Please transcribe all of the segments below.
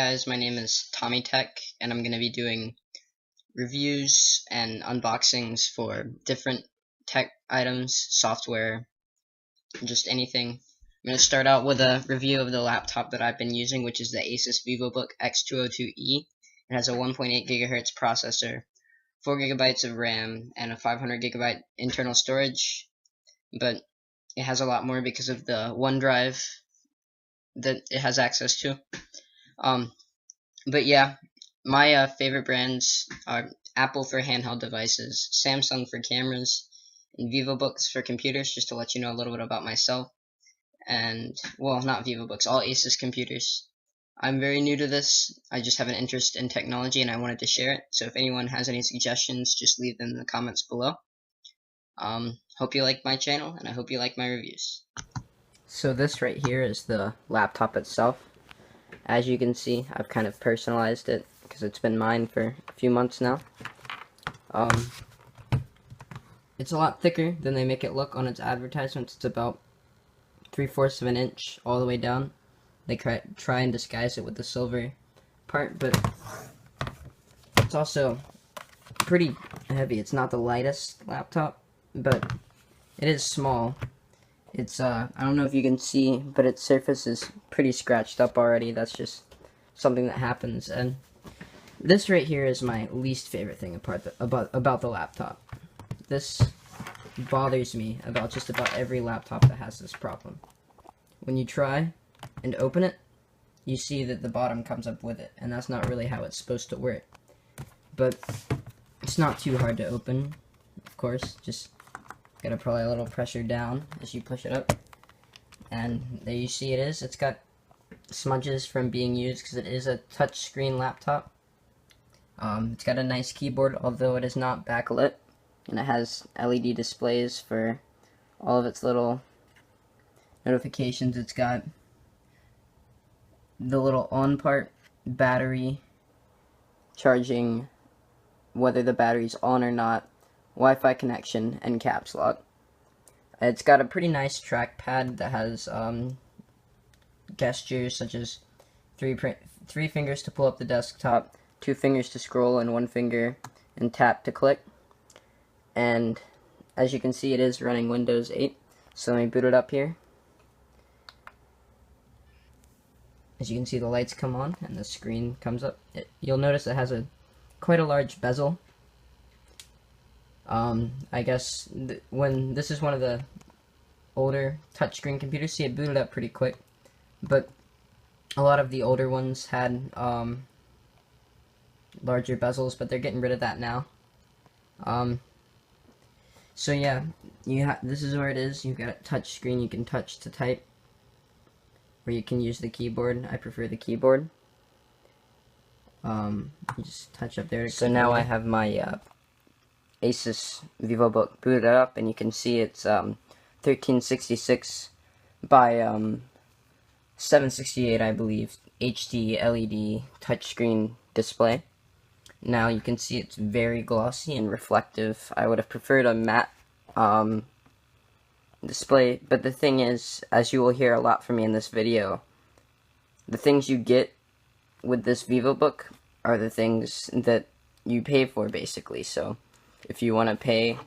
guys, my name is Tommy Tech, and I'm going to be doing reviews and unboxings for different tech items, software, just anything. I'm going to start out with a review of the laptop that I've been using, which is the Asus VivoBook x202e. It has a 1.8 GHz processor, 4 GB of RAM, and a 500 GB internal storage, but it has a lot more because of the OneDrive that it has access to. But yeah, my favorite brands are Apple for handheld devices, Samsung for cameras, and VivoBooks for computers, just to let you know a little bit about myself. And, well, not VivoBooks, all Asus computers. I'm very new to this. I just have an interest in technology and I wanted to share it. So if anyone has any suggestions, just leave them in the comments below. Hope you like my channel and I hope you like my reviews. So this right here is the laptop itself. As you can see, I've kind of personalized it because it's been mine for a few months now. It's a lot thicker than they make it look on its advertisements. It's about 3/4 of an inch all the way down. They try and disguise it with the silver part, but it's also pretty heavy. It's not the lightest laptop, but it is small. It's, I don't know if you can see, but its surface is pretty scratched up already. That's just something that happens. And this right here is my least favorite thing about the laptop. This bothers me about just about every laptop that has this problem. When you try and open it, you see that the bottom comes up with it, and that's not really how it's supposed to work. But it's not too hard to open, of course. Just gotta apply a little pressure down as you push it up, and there you see it is. It's got smudges from being used because it is a touchscreen laptop. It's got a nice keyboard, although it is not backlit, and it has LED displays for all of its little notifications. It's got the little on part, battery, charging, whether the battery's on or not, Wi-Fi connection, and caps lock. It's got a pretty nice trackpad that has gestures such as three fingers to pull up the desktop, 2 fingers to scroll, and 1 finger and tap to click. And as you can see, it is running Windows 8. So let me boot it up here. As you can see, the lights come on and the screen comes up. You'll notice it has quite a large bezel. I guess when this is one of the older touchscreen computers, see, it booted up pretty quick, but a lot of the older ones had larger bezels, but they're getting rid of that now. So yeah, this is where it is. You've got a touch screen you can touch to type, or you can use the keyboard. I prefer the keyboard. You just touch up there. So now I have my Asus VivoBook booted up, and you can see it's 1366 by 768, I believe, HD LED touchscreen display. Now you can see it's very glossy and reflective. I would have preferred a matte display, but the thing is, as you will hear a lot from me in this video, the things you get with this VivoBook are the things that you pay for, basically. So if you want to pay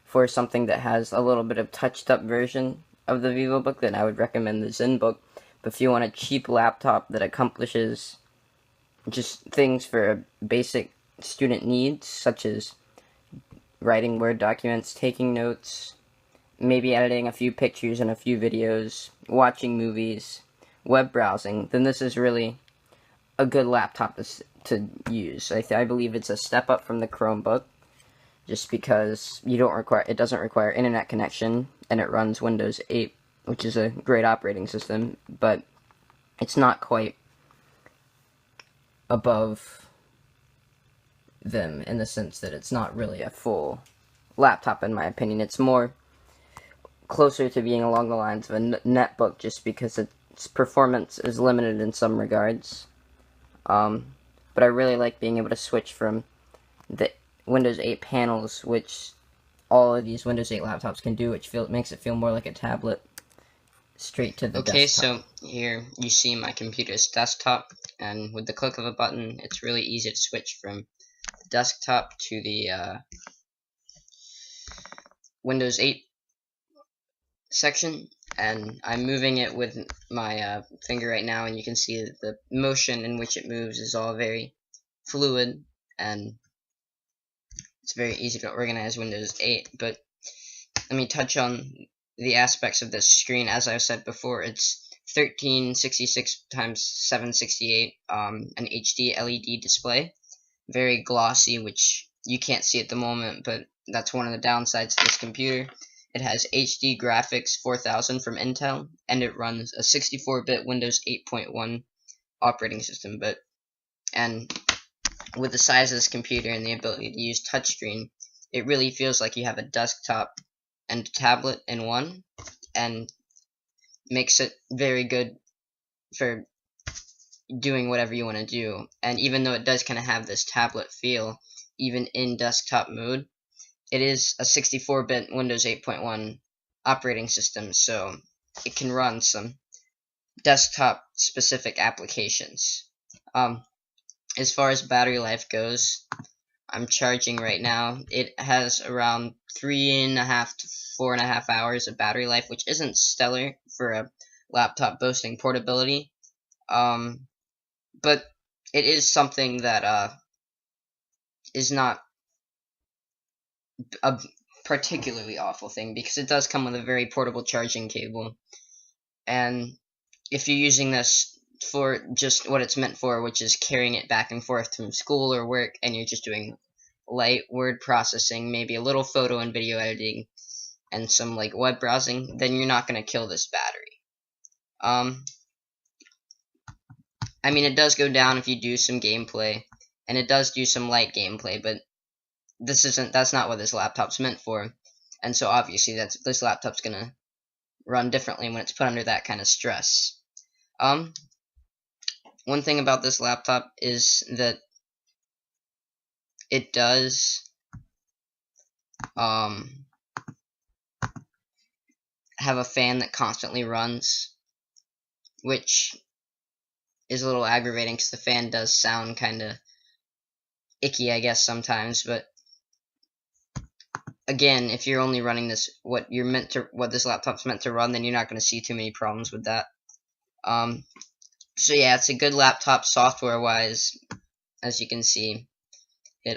for something that has a little bit of touched up version of the VivoBook, then I would recommend the ZenBook. But if you want a cheap laptop that accomplishes just things for basic student needs, such as writing Word documents, taking notes, maybe editing a few pictures and a few videos, watching movies, web browsing, then this is really a good laptop to use. I believe it's a step up from the Chromebook, just because it doesn't require internet connection, and it runs Windows 8, which is a great operating system, but it's not quite above them in the sense that it's not really a full laptop, in my opinion. It's more closer to being along the lines of a netbook, just because its performance is limited in some regards. But I really like being able to switch from the Windows 8 panels, which all of these Windows 8 laptops can do, which makes it feel more like a tablet. straight to the Okay, desktop. so here you see my computer's desktop, and with the click of a button, it's really easy to switch from the desktop to the Windows 8 section, and I'm moving it with my finger right now, and you can see that the motion in which it moves is all very fluid, and it's very easy to organize Windows 8. But let me touch on the aspects of this screen. As I said before, it's 1366 times 768, an HD LED display, very glossy, which you can't see at the moment, but that's one of the downsides to this computer. It has HD graphics 4000 from Intel, and it runs a 64-bit Windows 8.1 operating system. And with the size of this computer and the ability to use touchscreen, it really feels like you have a desktop and a tablet in one, and makes it very good for doing whatever you want to do. And even though it does kind of have this tablet feel, even in desktop mode, it is a 64-bit Windows 8.1 operating system, so it can run some desktop specific applications. As far as battery life goes, I'm charging right now. It has around 3.5 to 4.5 hours of battery life, which isn't stellar for a laptop boasting portability. But it is something that is not a particularly awful thing, because it does come with a very portable charging cable. And if you're using this for just what it's meant for, which is carrying it back and forth from school or work, and you're just doing light word processing, maybe a little photo and video editing, and some like web browsing, then you're not going to kill this battery. I mean, it does go down if you do some gameplay, and it does do some light gameplay, but that's not what this laptop's meant for. And so obviously this laptop's going to run differently when it's put under that kind of stress. One thing about this laptop is that it does have a fan that constantly runs, which is a little aggravating because the fan does sound kind of icky, I guess, sometimes. But again, if you're only running this what this laptop's meant to run, then you're not going to see too many problems with that. So yeah, it's a good laptop software wise. As you can see, it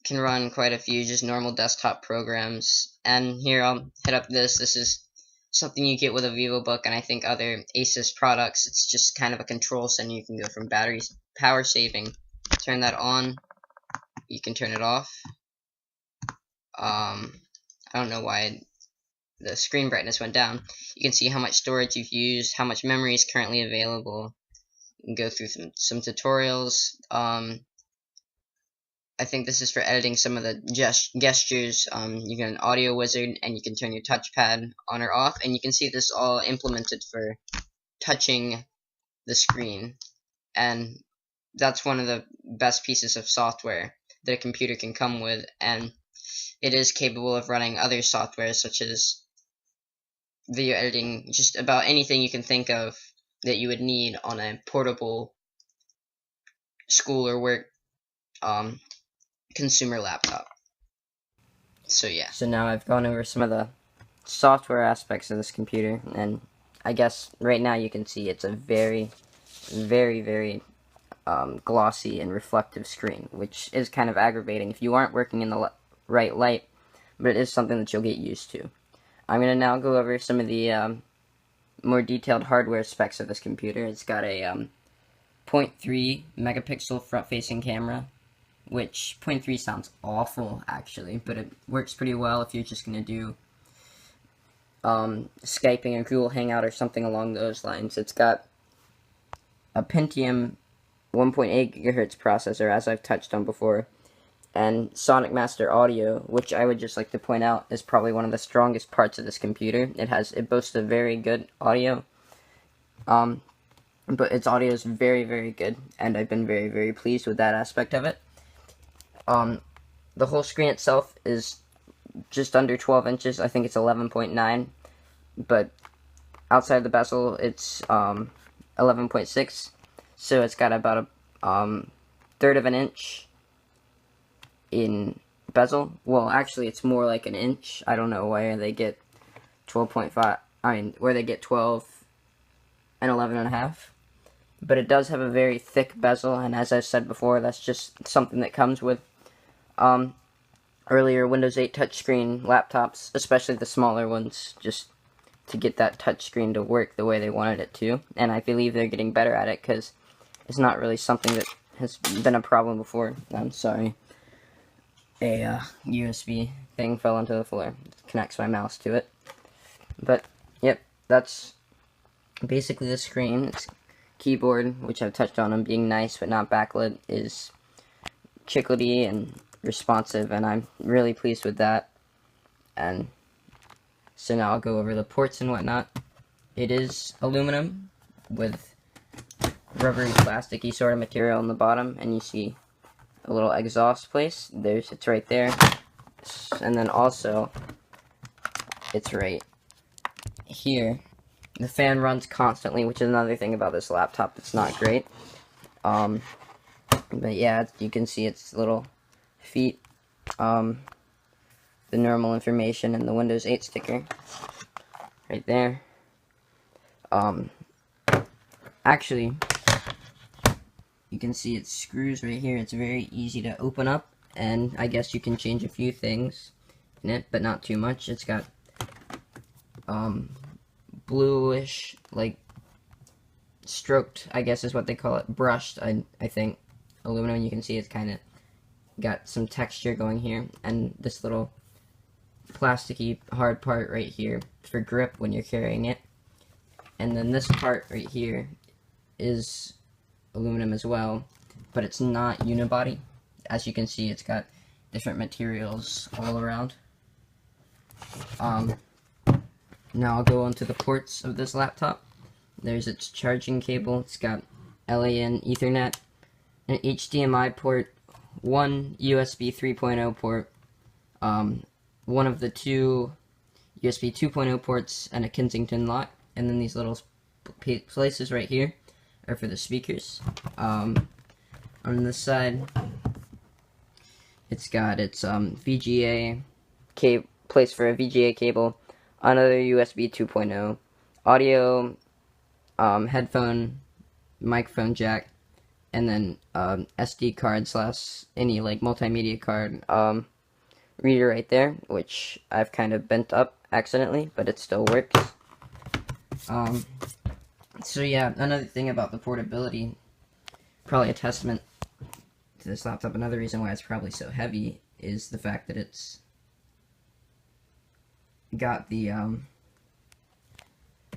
can run quite a few just normal desktop programs. And here I'll hit up this is something you get with a VivoBook and I think other Asus products. It's just kind of a control center. You can go from power saving, turn that on, you can turn it off. I don't know why the screen brightness went down. You can see how much storage you've used, how much memory is currently available. You can go through some tutorials. I think this is for editing some of the gestures. You get an audio wizard, and you can turn your touchpad on or off, and you can see this all implemented for touching the screen. And that's one of the best pieces of software that a computer can come with, and it is capable of running other software such as video editing, just about anything you can think of that you would need on a portable school or work consumer laptop. So yeah. So now I've gone over some of the software aspects of this computer, and I guess right now you can see it's a very, very, very glossy and reflective screen, which is kind of aggravating if you aren't working in the right light, but it is something that you'll get used to. I'm going to now go over some of the more detailed hardware specs of this computer. It's got a 0.3 megapixel front-facing camera, which 0.3 sounds awful actually, but it works pretty well if you're just going to do Skyping or Google Hangout or something along those lines. It's got a Pentium 1.8 GHz processor, as I've touched on before, and Sonic Master Audio, which I would just like to point out is probably one of the strongest parts of this computer. It boasts a very good audio, but its audio is very, very good, and I've been very, very pleased with that aspect of it. The whole screen itself is just under 12 inches. I think it's 11.9, but outside the bezel, it's 11.6, so it's got about a third of an inch in bezel. Well, actually, it's more like an inch. I don't know where they get 12.5. I mean, where they get 12 and 11.5. But it does have a very thick bezel, and as I've said before, that's just something that comes with earlier Windows 8 touchscreen laptops, especially the smaller ones, just to get that touchscreen to work the way they wanted it to. And I believe they're getting better at it, because it's not really something that has been a problem before. I'm sorry. A USB thing fell onto the floor. It connects my mouse to it. But, yep, that's basically the screen. It's keyboard, which I've touched on being nice but not backlit, is chiclety and responsive, and I'm really pleased with that. And so now I'll go over the ports and whatnot. It is aluminum with rubbery, plasticky sort of material on the bottom, and you see a little exhaust place. It's right there, and then also it's right here. The fan runs constantly, which is another thing about this laptop that's not great. But yeah, you can see its little feet, the normal information, and the Windows 8 sticker right there. Actually, you can see its screws right here. It's very easy to open up, and I guess you can change a few things in it, but not too much. It's got bluish, like, stroked, I guess is what they call it, brushed, I think, aluminum. You can see it's kind of got some texture going here, and this little plasticky hard part right here for grip when you're carrying it. And then this part right here is aluminum as well, but it's not unibody. As you can see, it's got different materials all around. Now I'll go on to the ports of this laptop. There's its charging cable. It's got LAN Ethernet, an HDMI port, one USB 3.0 port, one of the two USB 2.0 ports, and a Kensington lock. And then these little places right here are for the speakers. On this side, it's got its VGA place for a VGA cable, another USB 2.0, audio, headphone, microphone jack, and then SD card / any like multimedia card reader right there, which I've kind of bent up accidentally, but it still works. So yeah, another thing about the portability, probably a testament to this laptop, another reason why it's probably so heavy, is the fact that it's got the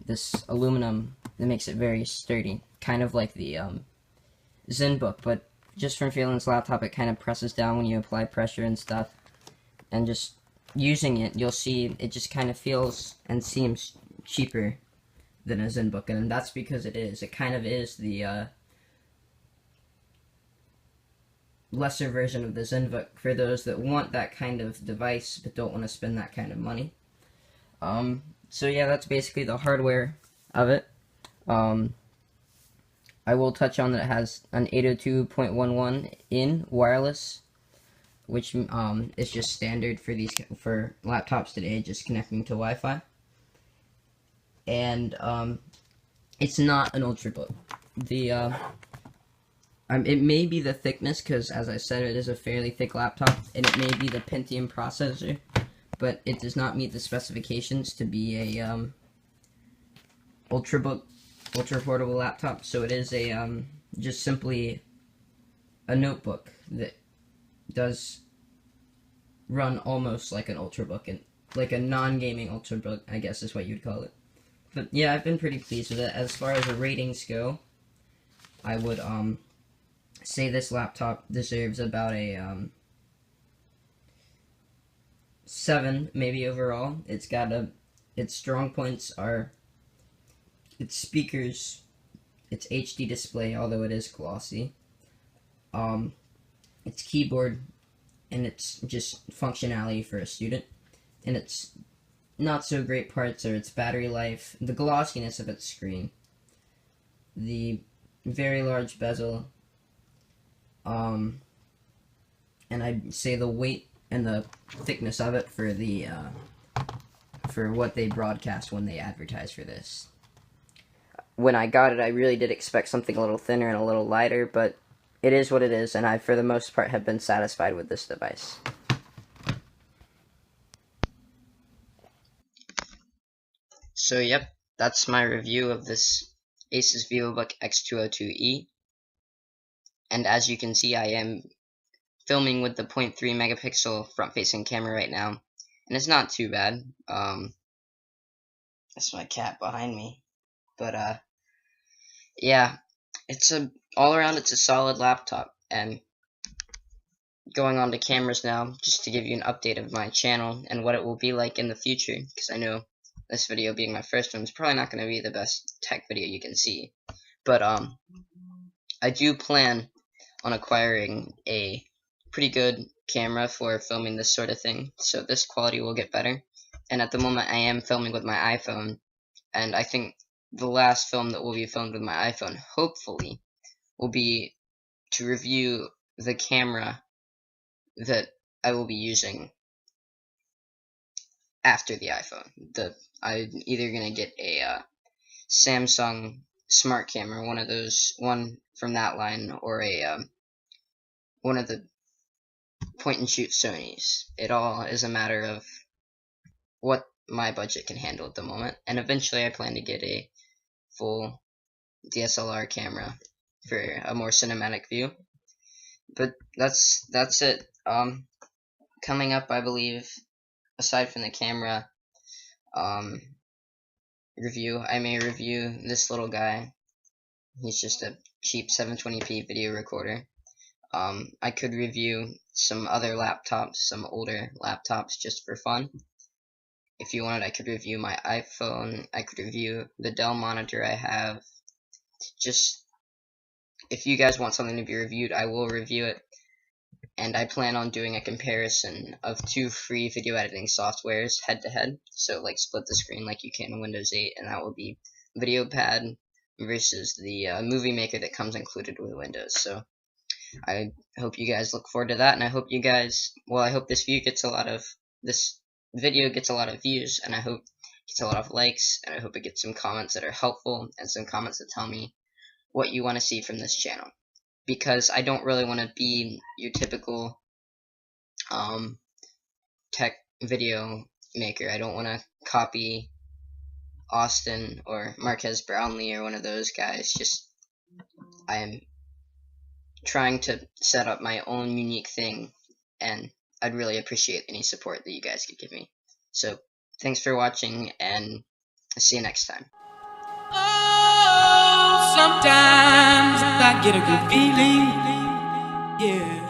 this aluminum that makes it very sturdy, kind of like the ZenBook, but just from feeling this laptop, it kind of presses down when you apply pressure and stuff, and just using it, you'll see it just kind of feels and seems cheaper than a ZenBook, and that's because it is. It kind of is the lesser version of the ZenBook for those that want that kind of device but don't want to spend that kind of money. So yeah, that's basically the hardware of it. I will touch on that it has an 802.11 in wireless, which is just standard for laptops today, just connecting to Wi-Fi. And it's not an ultrabook. It may be the thickness, because as I said, it is a fairly thick laptop, and it may be the Pentium processor, but it does not meet the specifications to be a ultrabook, ultra portable laptop. So it is a just simply a notebook that does run almost like an ultrabook, and like a non-gaming ultrabook, I guess is what you'd call it. But yeah, I've been pretty pleased with it. As far as the ratings go, I would say this laptop deserves about a 7 maybe overall. It's got its strong points are its speakers, its HD display, although it is glossy, its keyboard, and its just functionality for a student, and its not so great parts are its battery life, the glossiness of its screen, the very large bezel, and I'd say the weight and the thickness of it for the for what they broadcast when they advertise for this. When I got it, I really did expect something a little thinner and a little lighter, but it is what it is, and I, for the most part, have been satisfied with this device. So yep, that's my review of this Asus VivoBook x202e. And as you can see, I am filming with the 0.3 megapixel front-facing camera right now, and it's not too bad. That's my cat behind me. But yeah, all around it's a solid laptop. And going on to cameras now, just to give you an update of my channel and what it will be like in the future, because I know this video being my first one is probably not going to be the best tech video you can see. But I do plan on acquiring a pretty good camera for filming this sort of thing, so this quality will get better. And at the moment I am filming with my iPhone, and I think the last film that will be filmed with my iPhone, hopefully, will be to review the camera that I will be using after the iPhone. I'm either gonna get a Samsung smart camera, one from that line, or a one of the point and shoot Sonys. It all is a matter of what my budget can handle at the moment, and eventually I plan to get a full DSLR camera for a more cinematic view. But that's it. Coming up, I believe, aside from the camera review, I may review this little guy. He's just a cheap 720p video recorder. I could review some other laptops, some older laptops, just for fun. If you wanted, I could review my iPhone. I could review the Dell monitor I have. Just, if you guys want something to be reviewed, I will review it. And I plan on doing a comparison of 2 free video editing softwares head-to-head. So, like, split the screen like you can in Windows 8, and that will be VideoPad versus the Movie Maker that comes included with Windows. So, I hope you guys look forward to that, and I hope you guys, well, I hope this video gets a lot of views, and I hope it gets a lot of likes, and I hope it gets some comments that are helpful, and some comments that tell me what you want to see from this channel. Because I don't really want to be your typical tech video maker. I don't want to copy Austin or Marquez Brownlee or one of those guys. Just, I am trying to set up my own unique thing, and I'd really appreciate any support that you guys could give me. So, thanks for watching, and I'll see you next time. Oh, sometimes I get a good feeling, yeah.